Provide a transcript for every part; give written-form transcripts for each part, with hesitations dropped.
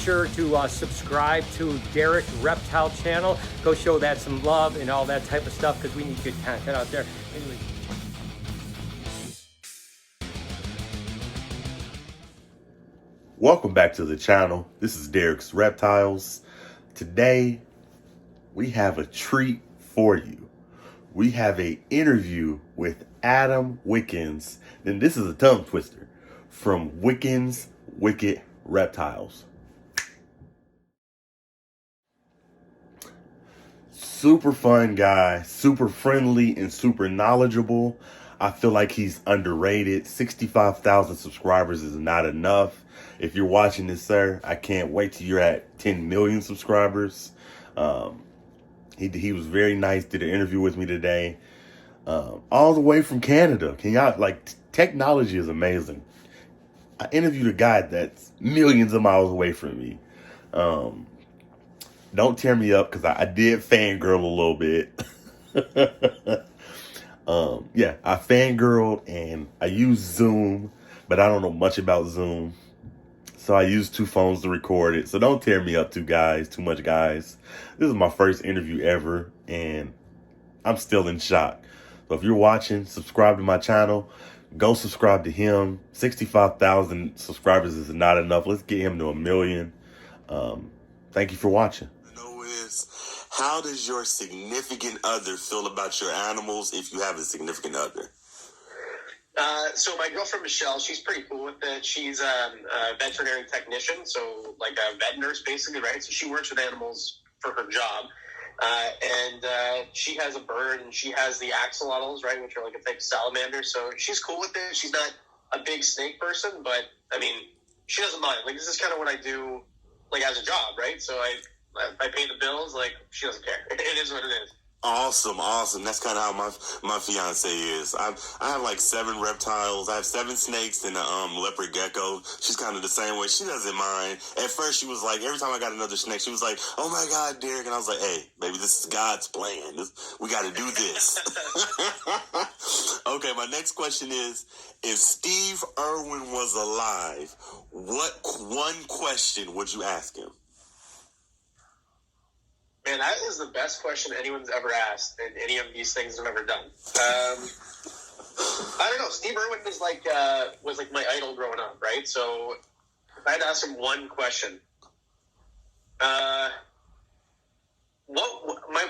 sure to subscribe to Derek's Reptile channel. Go show that some love and all that type of stuff because we need good content out there. Anyway. Welcome back to the channel. This is Derek's Reptiles. Today, we have a treat for you. We have an interview with Adam Wickens. And this is a tongue twister from Wickens Reptiles. Super fun guy, super friendly and super knowledgeable. I feel like he's underrated. 65,000 subscribers is not enough. If you're watching this, sir, I can't wait till you're at 10 million subscribers. He was very nice, did an interview with me today. All the way from Canada. Can y'all, like, technology is amazing. I interviewed a guy that's millions of miles away from me. Don't tear me up because I did fangirl a little bit. Yeah, I fangirled and I used Zoom, but I don't know much about Zoom. So I used two phones to record it. So don't tear me up too much, guys. This is my first interview ever and I'm still in shock. So if you're watching, subscribe to my channel. Go subscribe to him. 65,000 subscribers is not enough. Let's get him to 1 million. Thank you for watching. How does your significant other feel about your animals if you have a significant other? So my girlfriend Michelle, she's pretty cool with it. She's a veterinary technician, so like a vet nurse basically, right? So she works with animals for her job. And she has a bird, and she has the axolotls, right, which are like a type of salamander. So she's cool with it. She's not a big snake person, but I mean, she doesn't mind. Like, this is kind of what I do, like, as a job, right? So I pay the bills. Like, she doesn't care. It is what it is. Awesome. That's kind of how my fiance is. I have like 7 reptiles. I have 7 snakes and a leopard gecko. She's kind of the same way. She doesn't mind. At first, she was like, every time I got another snake, she was like, "Oh my God, Derek!" And I was like, "Hey, baby, this is God's plan. We got to do this." Okay, my next question is: if Steve Irwin was alive, what one question would you ask him? Man, that is the best question anyone's ever asked in any of these things I've ever done. I don't know. Steve Irwin was like my idol growing up, right? So if I had to ask him one question, my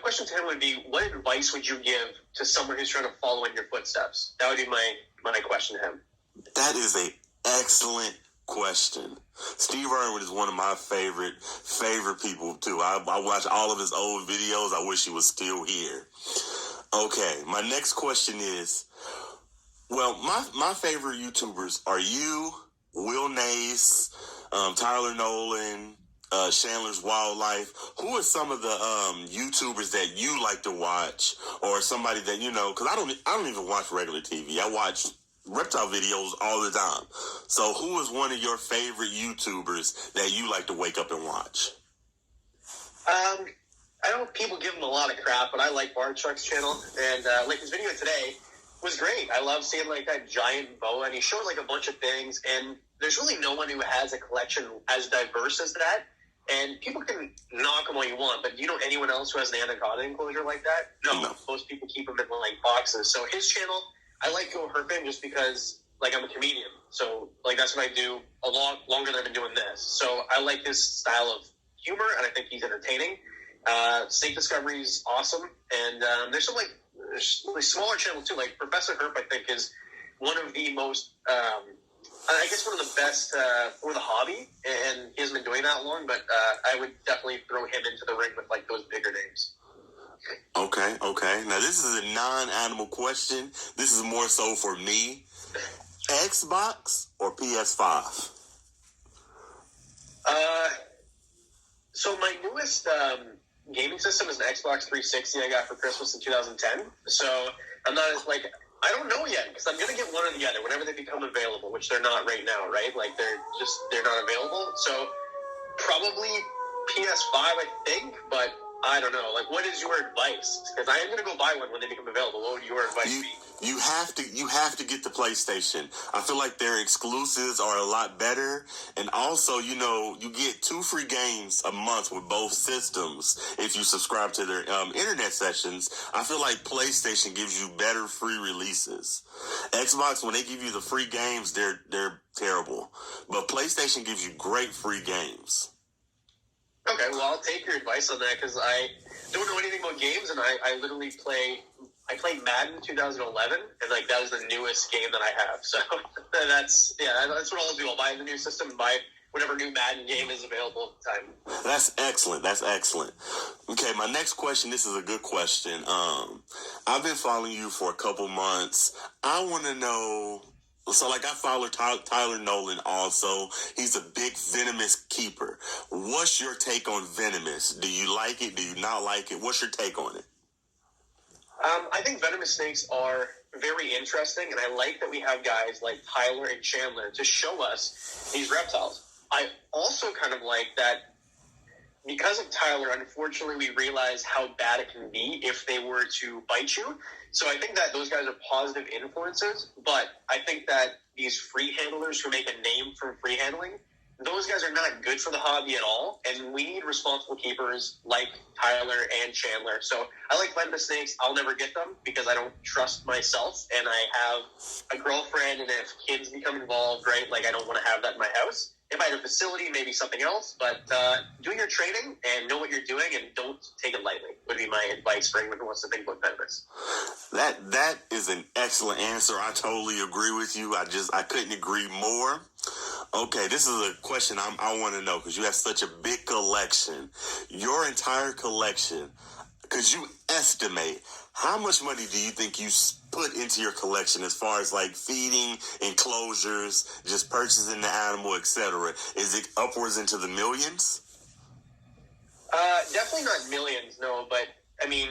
question to him would be, what advice would you give to someone who's trying to follow in your footsteps? That would be my question to him. That is an excellent question. Steve Irwin is one of my favorite people too. I watch all of his old videos. I wish he was still here. Okay, my next question is, well, my favorite YouTubers are you, Will Nace, Tyler Nolan, Chandler's Wildlife. Who are some of the YouTubers that you like to watch, or somebody that you know? Because I don't even watch regular TV. I watch reptile videos all the time. So who is one of your favorite YouTubers that you like to wake up and watch? I know people give him a lot of crap, but I like Bar Truck's channel, and like his video today was great. I love seeing like that giant boa, and he showed like a bunch of things, and there's really no one who has a collection as diverse as that. And people can knock them all you want, but do you know anyone else who has an anaconda enclosure like that? No. Most people keep them in like boxes. So his channel, I like go herping just because, like, I'm a comedian. So, like, that's what I do a lot longer than I've been doing this. So I like this style of humor, and I think he's entertaining. Snake Discovery is awesome. And there's some, like, smaller channels, too. Like, Professor Herp, I think, is one of the most, I guess one of the best for the hobby. And he hasn't been doing that long, but I would definitely throw him into the ring with, like, those bigger names. Okay. Now, this is a non-animal question. This is more so for me. Xbox or PS5? So my newest gaming system is an Xbox 360 I got for Christmas in 2010. So I'm not as, like, I don't know yet, because I'm going to get one or the other whenever they become available, which they're not right now, right? Like, they're not available. So probably PS5, I think, but I don't know. Like, what is your advice? Because I am going to go buy one when they become available. What would your advice be? You have to get the PlayStation. I feel like their exclusives are a lot better, and also, you know, you get 2 free games a month with both systems if you subscribe to their internet sessions. I feel like PlayStation gives you better free releases. Xbox, when they give you the free games, they're terrible, but PlayStation gives you great free games. Okay, well, I'll take your advice on that because I don't know anything about games, and I literally I played Madden 2011, and like that was the newest game that I have. So that's what I'll do. I'll buy the new system and buy whatever new Madden game is available at the time. That's excellent. Okay, my next question. This is a good question. I've been following you for a couple months. I want to know. So, like, I follow Tyler Nolan also. He's a big venomous keeper. What's your take on venomous? Do you like it? Do you not like it? What's your take on it? I think venomous snakes are very interesting, and I like that we have guys like Tyler and Chandler to show us these reptiles. I also kind of like that because of Tyler, unfortunately, we realize how bad it can be if they were to bite you. So I think that those guys are positive influences, but I think that these free handlers who make a name from free handling, those guys are not good for the hobby at all, and we need responsible keepers like Tyler and Chandler. So I like venomous snakes. I'll never get them because I don't trust myself, and I have a girlfriend, and if kids become involved, right, like I don't want to have that in my house. If I had a facility, maybe something else, but do your training and know what you're doing and don't take it lightly would be my advice for anyone who wants to think about venomous. That is an excellent answer. I totally agree with you. I couldn't agree more. Okay, this is a question I want to know because you have such a big collection. Your entire collection, could you estimate how much money do you think you put into your collection as far as like feeding, enclosures, just purchasing the animal, etc.? Is it upwards into the millions? Definitely not millions, no, but I mean,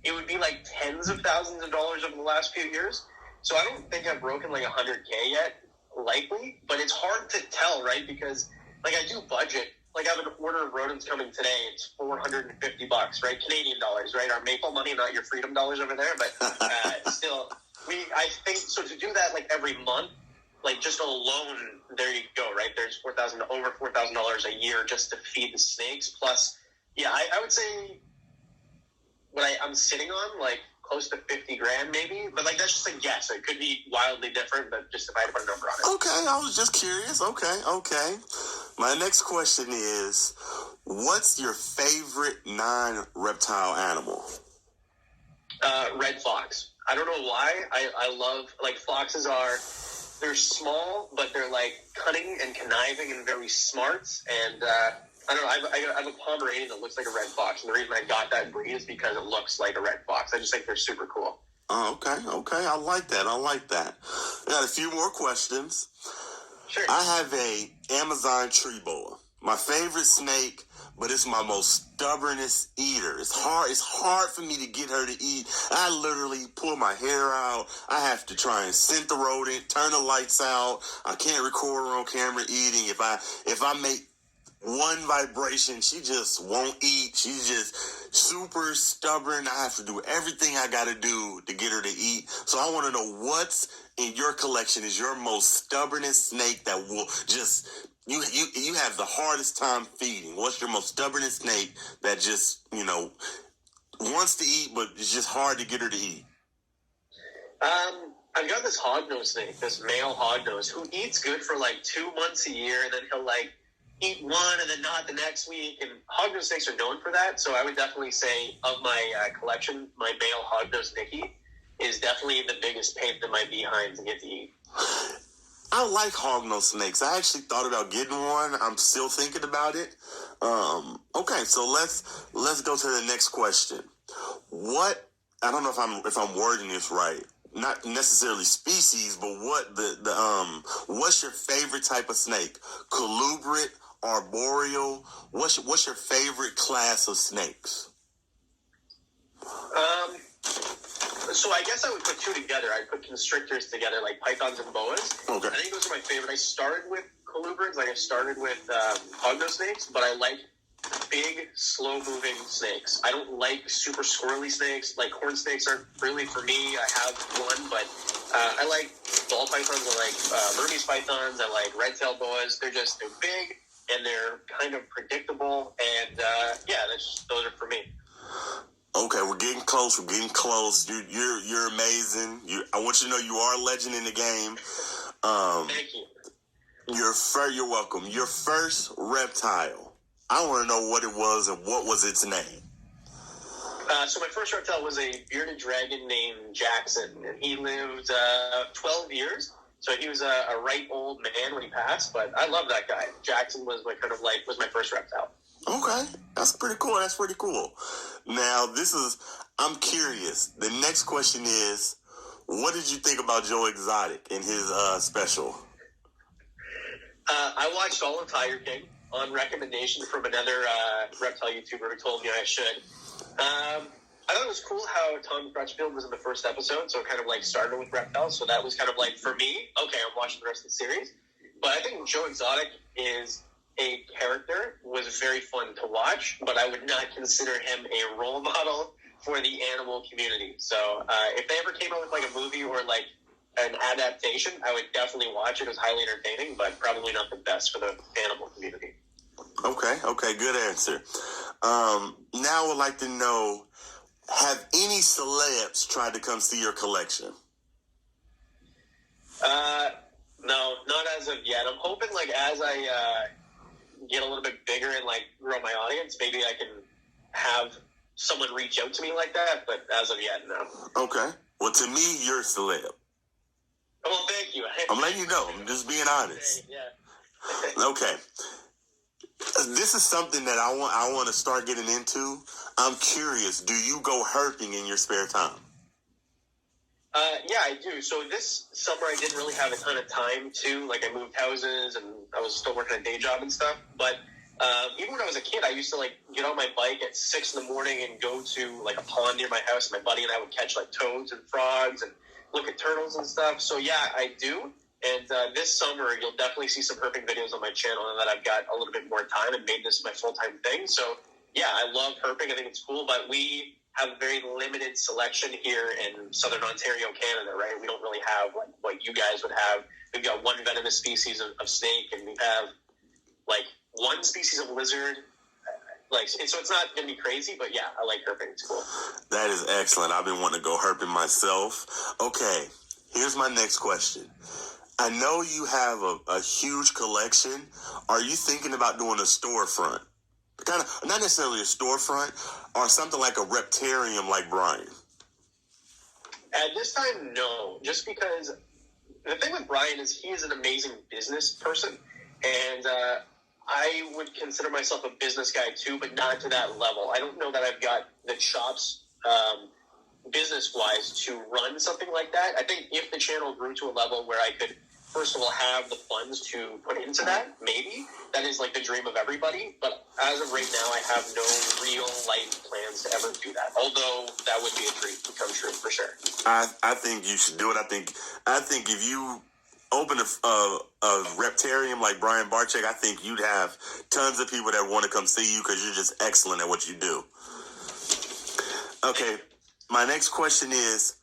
it would be like tens of thousands of dollars over the last few years. So I don't think I've broken like 100K yet, likely, but it's hard to tell, right? Because like I do budget. Like I have an order of rodents coming today. It's $450, right? Canadian dollars, right? Our maple money, not your freedom dollars over there. But still, I think, so to do that like every month, like just alone, there you go, right? There's over $4,000 a year just to feed the snakes. Plus, yeah, I would say what I'm sitting on, like close to 50 grand maybe. But like that's just a guess. It could be wildly different, but just if I had to put a number on it. Okay, I was just curious. Okay. My next question is, what's your favorite non-reptile animal? Red fox. I don't know why. I love, like, foxes they're small, but they're like cunning and conniving and very smart. And I don't know. I have a Pomeranian that looks like a red fox, and the reason I got that breed is because it looks like a red fox. I just think they're super cool. Oh, okay. I like that. I got a few more questions. Sure. I have a Amazon tree boa. My favorite snake, but it's my most stubbornest eater. It's hard for me to get her to eat. I literally pull my hair out. I have to try and scent the rodent, turn the lights out. I can't record her on camera eating. If I make one vibration, she just won't eat. She's just super stubborn. I have to do everything I got to do to get her to eat. So I want to know what's in your collection is your most stubbornest snake that will just, you have the hardest time feeding. What's your most stubbornest snake that just, wants to eat, but it's just hard to get her to eat? I've got this hognose snake, this male hognose, who eats good for like 2 months a year, and then he'll like eat one and then not the next week. And hognose snakes are known for that. So I would definitely say of my collection, my male hognose Nicky is definitely the biggest pain in my behind to get to eat. I like hognose snakes. I actually thought about getting one. I'm still thinking about it. Okay, so let's go to the next question. I don't know if I'm wording this right. Not necessarily species, but what's your favorite type of snake? Colubrid, arboreal? What's your favorite class of snakes? So I guess I would put two together. I'd put constrictors together, like pythons and boas. Okay. I think those are my favorite. I started with colubrids, like I started with hognose snakes, but I like big, slow-moving snakes. I don't like super squirrely snakes. Like, horn snakes aren't really for me. I have one, but I like ball pythons. I like Burmese pythons. I like red-tailed boas. They're big, and they're kind of predictable. And, those are for me. Okay, we're getting close. We're getting close. You're amazing. I want you to know you are a legend in the game. Thank you. You're welcome. Your first reptile. I want to know what it was and what was its name. So my first reptile was a bearded dragon named Jackson, and he lived 12 years. So he was a right old man when he passed, but I love that guy. Jackson was my first reptile. Okay, that's pretty cool. Now, I'm curious. The next question is, what did you think about Joe Exotic and his special? I watched all of Tiger King on recommendation from another reptile YouTuber who told me I should. I thought it was cool how Tom Crutchfield was in the first episode, so it kind of like started with reptiles. So that was kind of like, for me, okay, I'm watching the rest of the series. But I think Joe Exotic is a character, was very fun to watch, but I would not consider him a role model for the animal community. So if they ever came out with like a movie or like an adaptation, I would definitely watch it. It was highly entertaining, but probably not the best for the animal community. Okay, good answer. Now I would like to know, have any celebs tried to come see your collection? No, not as of yet. I'm hoping like as I get a little bit bigger and like grow my audience, maybe I can have someone reach out to me like that, but as of yet, no. Okay. Well, to me, you're a celeb. Well, thank you. I'm letting you know. I'm just being honest. Yeah. Okay. This is something that I want to start getting into. I'm curious. Do you go herping in your spare time? Yeah, I do. So this summer I didn't really have a ton of time to. Like, I moved houses and I was still working a day job and stuff. But even when I was a kid, I used to like get on my bike at 6 a.m. and go to like a pond near my house. My buddy and I would catch like toads and frogs and look at turtles and stuff. So yeah, I do. And this summer you'll definitely see some herping videos on my channel, and that I've got a little bit more time and made this my full-time thing. So yeah, I love herping. I think it's cool, but we have a very limited selection here in Southern Ontario, Canada, right? We don't really have like what you guys would have. We've got one venomous species of snake, and we have like one species of lizard. Like, so it's not going to be crazy, but yeah, I like herping. It's cool. That is excellent. I've been wanting to go herping myself. Okay, here's my next question. I know you have a huge collection. Are you thinking about doing a storefront? Kind of, not necessarily a storefront, or something like a reptarium like Brian? At this time, no. Just because the thing with Brian is he is an amazing business person, and I would consider myself a business guy too, but not to that level. I don't know that I've got the chops business-wise to run something like that. I think if the channel grew to a level where I could, first of all, have the funds to put into that, maybe. That is like the dream of everybody. But as of right now, I have no real life plans to ever do that. Although that would be a dream to come true for sure. I think you should do it. I think if you open a reptarium like Brian Barczyk, I think you'd have tons of people that want to come see you because you're just excellent at what you do. Okay, my next question is,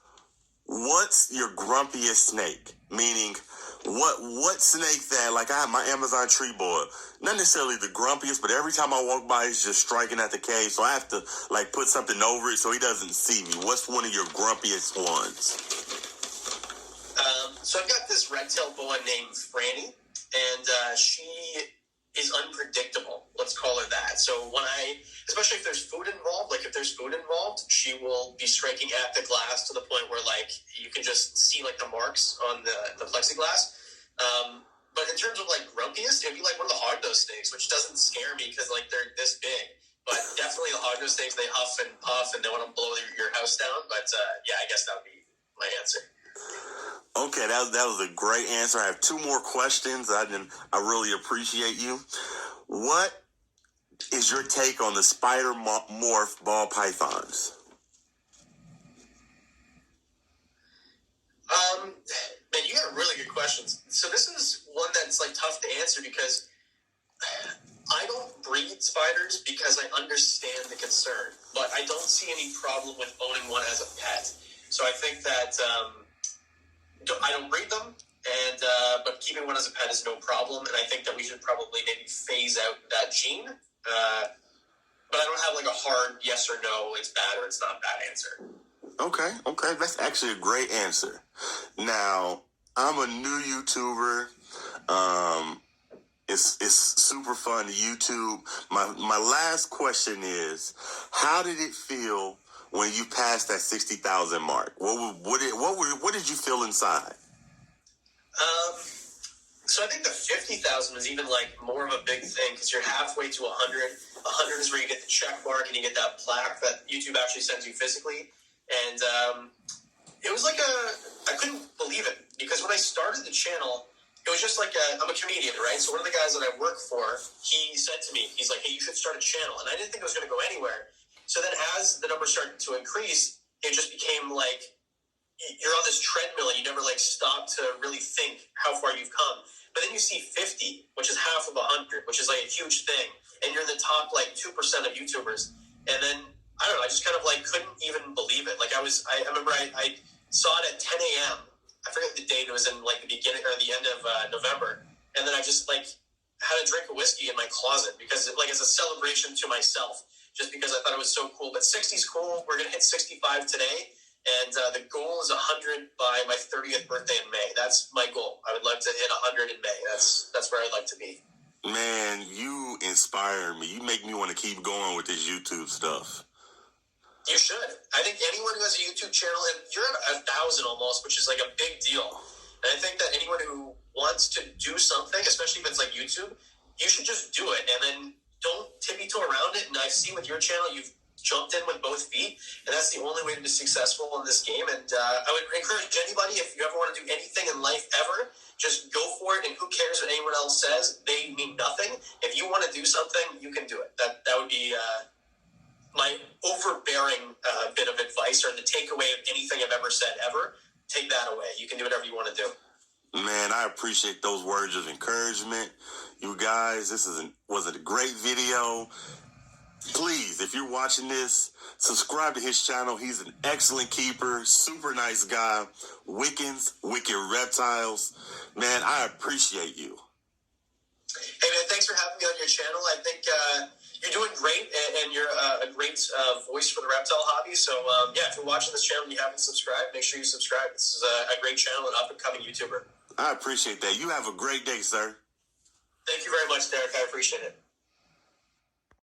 what's your grumpiest snake? Meaning, what snake that, like, I have my Amazon tree boa, not necessarily the grumpiest, but every time I walk by, he's just striking at the cage, so I have to, like, put something over it so he doesn't see me. What's one of your grumpiest ones? So I've got this red-tailed boa named Franny, and she is unpredictable. Let's call her that. So especially if there's food involved, she will be striking at the glass to the point where like you can just see like the marks on the plexiglass. But in terms of like grumpiest, it'd be like one of the hard-nosed snakes, which doesn't scare me because like they're this big. But definitely the hard-nosed snakes, they huff and puff and they want to blow your house down. But yeah, I guess that would be my answer. Okay, that was a great answer. I have two more questions. I really appreciate you. What is your take on the spider morph ball pythons? Man, you got really good questions. So this is one that's like tough to answer because I don't breed spiders because I understand the concern, but I don't see any problem with owning one as a pet. So I think that I don't breed them, and but keeping one as a pet is no problem. And I think that we should probably maybe phase out that gene. But I don't have like a hard yes or no, it's bad or it's not bad answer. Okay, that's actually a great answer. Now, I'm a new YouTuber. It's super fun to YouTube. My last question is, how did it feel when you passed that 60,000 mark? What did you feel inside? So I think the 50,000 was even like more of a big thing because you're halfway to 100. 100 is where you get the check mark and you get that plaque that YouTube actually sends you physically. And it was like I couldn't believe it because when I started the channel, it was just like I'm a comedian, right? So one of the guys that I work for, he said to me, he's like, hey, you should start a channel. And I didn't think it was going to go anywhere. So then as the numbers started to increase, it just became like you're on this treadmill and you never like stop to really think how far you've come. But then you see 50, which is half of 100, which is like a huge thing. And you're in the top like 2% of YouTubers. And then, I don't know, I just kind of like couldn't even believe it. Like I remember I saw it at 10 a.m. I forget the date. It was in like the beginning or the end of November. And then I just like had a drink of whiskey in my closet because like as a celebration to myself, just because I thought it was so cool. But 60's cool. We're going to hit 65 today. And the goal is 100 by my 30th birthday in May. That's my goal. I would love to hit 100 in May. That's where I'd like to be. Man, you inspire me. You make me want to keep going with this YouTube stuff. You should. I think anyone who has a YouTube channel, and you're at 1,000 almost, which is like a big deal. And I think that anyone who wants to do something, especially if it's like YouTube, you should just do it. And then don't tippy-toe around it. And I see with your channel, you've jumped in with both feet, and that's the only way to be successful in this game. And I would encourage anybody, if you ever want to do anything in life ever, just go for it, and who cares what anyone else says? They mean nothing. If you want to do something, you can do it. That would be my overbearing bit of advice, or the takeaway of anything I've ever said ever. Take that away. You can do whatever you want to do. Man, I appreciate those words of encouragement. You guys, this was a great video. Please, if you're watching this, subscribe to his channel. He's an excellent keeper, super nice guy. Wickens, Wicked Reptiles. Man, I appreciate you. Hey, man, thanks for having me on your channel. I think you're doing great, and you're a great voice for the reptile hobby. So, yeah, if you're watching this channel and you haven't subscribed, make sure you subscribe. This is a great channel and up-and-coming YouTuber. I appreciate that. You have a great day, sir. Thank you very much, Derek. I appreciate it.